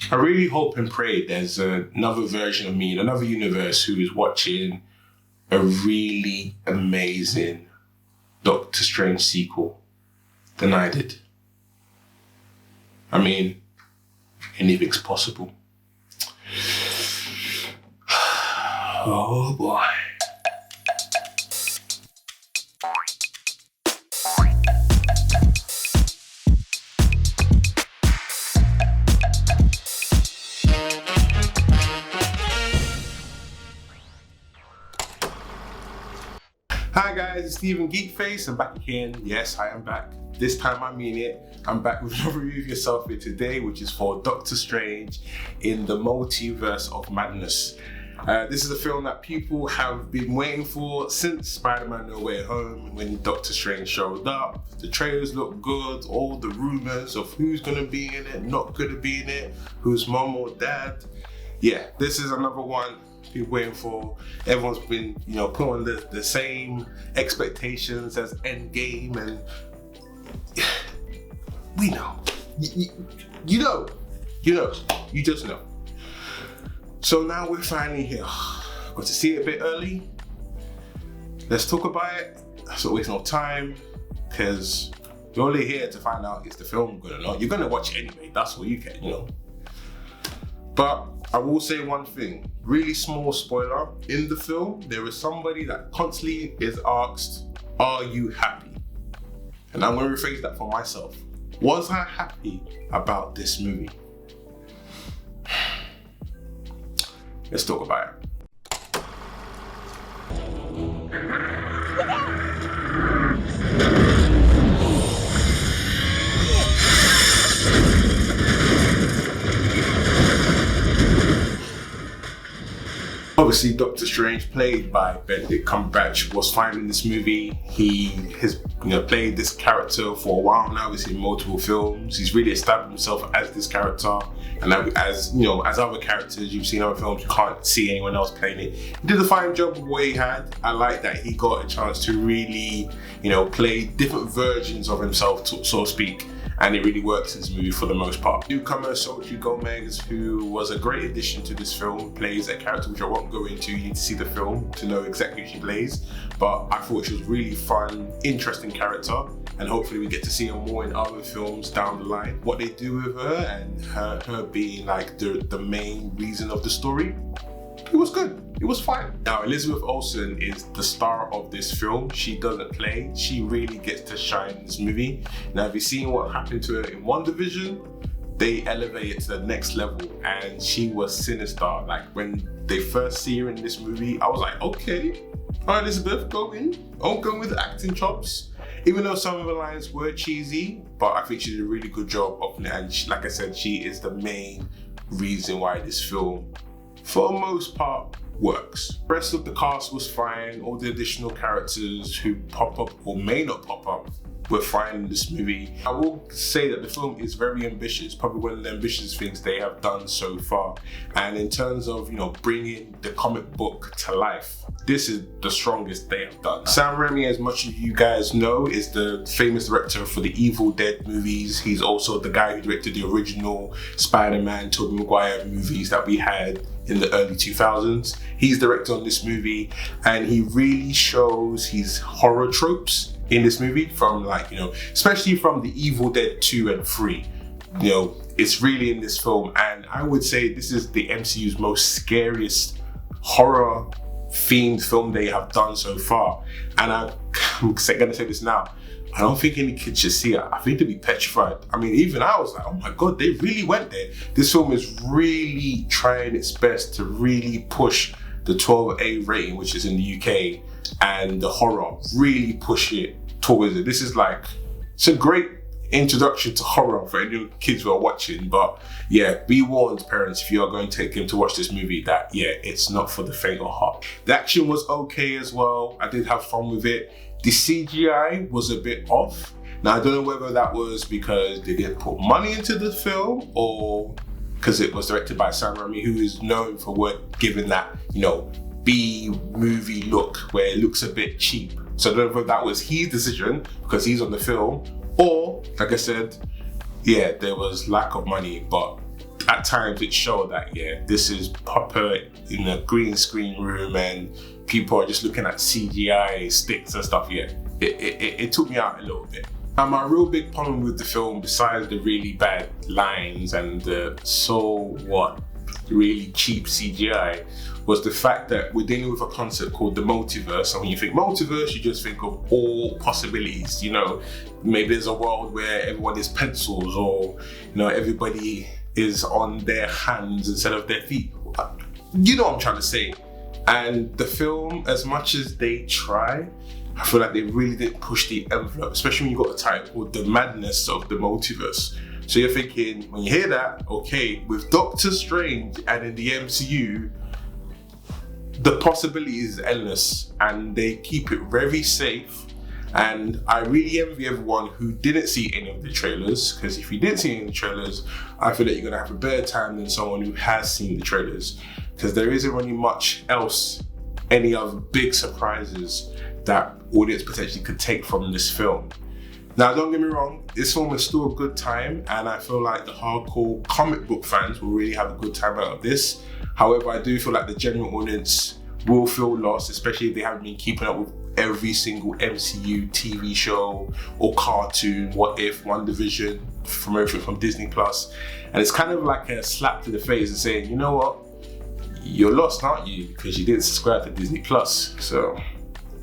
I really hope and pray there's another version of me in another universe who is watching a really amazing Doctor Strange sequel than I did. I mean, anything's possible. Oh boy. Hi guys, it's Stephen Geekface. I'm back again. Yes, I am back. This time I mean it. I'm back with another review of yourself here today, which is for Doctor Strange in the Multiverse of Madness. This is a film that people have been waiting for since Spider-Man No Way Home. When Doctor Strange showed up, the trailers look good, all the rumors of who's gonna be in it, not gonna be in it, who's mom or dad. Yeah, this is another one people waiting for. Everyone's been, put on the same expectations as Endgame, and we know. You know. You just know. So now we're finally here. Got to see it a bit early. Let's talk about it. Let's not waste no time, because you're only here to find out is the film good or not. You're gonna watch it anyway. That's what you can, But I will say one thing, really small spoiler. In the film, there is somebody that constantly is asked, are you happy? And I'm gonna rephrase that for myself. Was I happy about this movie? Let's talk about it. Obviously, Doctor Strange, played by Benedict Cumberbatch, was fine in this movie. He has played this character for a while now. He's in multiple films. He's really established himself as this character. And as other characters you've seen in other films, you can't see anyone else playing it. He did a fine job with what he had. I like that he got a chance to really, play different versions of himself, so to speak. And it really works in this movie for the most part. Newcomer Xochitl Gomez, who was a great addition to this film, plays a character which I won't go into. You need to see the film to know exactly who she plays. But I thought she was really fun, interesting character, and hopefully we get to see her more in other films down the line. What they do with her and her being like the main reason of the story, it was good. It was fine. Now, Elizabeth Olsen is the star of this film. She doesn't play. She really gets to shine in this movie. Now, have you seen what happened to her in WandaVision? They elevated to the next level, and she was sinister. Like, when they first see her in this movie, I was like, okay, all right, Elizabeth, go in. I'll go with the acting chops. Even though some of the lines were cheesy, but I think she did a really good job of it. And like I said, she is the main reason why this film, for the most part, works. The rest of the cast was fine. All the additional characters who pop up or may not pop up were fine in this movie. I will say that the film is very ambitious, probably one of the ambitious things they have done so far. And in terms of, bringing the comic book to life, this is the strongest they have done. Sam Raimi, as much as you guys know, is the famous director for the Evil Dead movies. He's also the guy who directed the original Spider-Man, Tobey Maguire movies that we had in the early 2000s. He's director on this movie, and he really shows his horror tropes in this movie from especially from the Evil Dead 2 and 3. It's really in this film, and I would say this is the MCU's most scariest horror themed film they have done so far. And I'm gonna say this now, I don't think any kid should see it. I think they'd be petrified. I mean, even I was like, oh my God, they really went there. This film is really trying its best to really push the 12A rating, which is in the UK, and the horror, really push it towards it. This is it's a great introduction to horror for any kids who are watching. But yeah, be warned, parents, if you are going to take them to watch this movie, that it's not for the faint of heart. The action was okay as well. I did have fun with it. The CGI was a bit off. Now, I don't know whether that was because they didn't put money into the film or because it was directed by Sam Raimi, who is known for giving that, B-movie look where it looks a bit cheap. So I don't know whether that was his decision because he's on the film, or, like I said, there was lack of money, but at times it showed that, yeah, this is proper in a green screen room and people are just looking at CGI sticks and stuff. Yeah, it took me out a little bit. Now, my real big problem with the film, besides the really bad lines and the really cheap CGI, was the fact that we're dealing with a concept called the multiverse. And when you think multiverse, you just think of all possibilities. You know, maybe there's a world where everyone is pencils, or, you know, everybody is on their hands instead of their feet. You know what I'm trying to say. And the film, as much as they try, I feel like they really didn't push the envelope, especially when you got a title called The Madness of the Multiverse. So you're thinking, when you hear that, okay, with Doctor Strange and in the MCU, the possibility is endless, and they keep it very safe. And I really envy everyone who didn't see any of the trailers, because if you didn't see any of the trailers, I feel that you're gonna have a better time than someone who has seen the trailers, because there isn't really much else, any other big surprises that audience potentially could take from this film. Now, don't get me wrong, this film is still a good time, and I feel like the hardcore comic book fans will really have a good time out of this. However, I do feel like the general audience will feel lost, especially if they haven't been keeping up with every single MCU TV show or cartoon, What If, WandaVision, promotion from Disney Plus. And it's kind of like a slap to the face and saying, you know what, you're lost, aren't you? Because you didn't subscribe to Disney Plus. So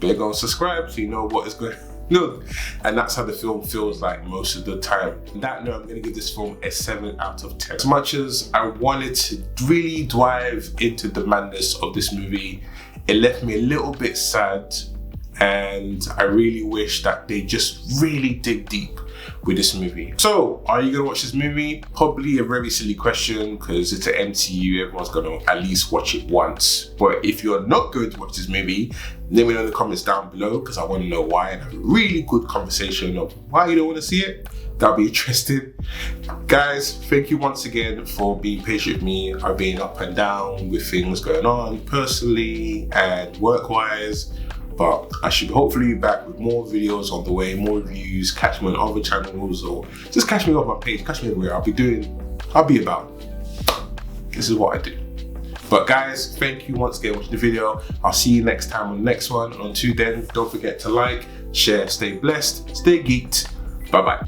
better go and subscribe so you know what is going on. No, and that's how the film feels like most of the time. On that note, I'm going to give this film a 7 out of 10. As much as I wanted to really dive into the madness of this movie, it left me a little bit sad, and I really wish that they just really dig deep with this movie. So, are you gonna watch this movie? Probably a very silly question, because it's an MCU, everyone's gonna at least watch it once. But if you're not going to watch this movie, let me know in the comments down below, because I want to know why, and have a really good conversation of why you don't want to see it. That'll be interesting. Guys, thank you once again for being patient with me. I've been up and down with things going on personally and work-wise, but I should hopefully be back with more videos on the way, more reviews. Catch me on other channels, or just catch me off my page, catch me everywhere. I'll be about. This is what I do. But guys, thank you once again for watching the video. I'll see you next time on the next one. Until then, don't forget to like, share, stay blessed, stay geeked. Bye bye.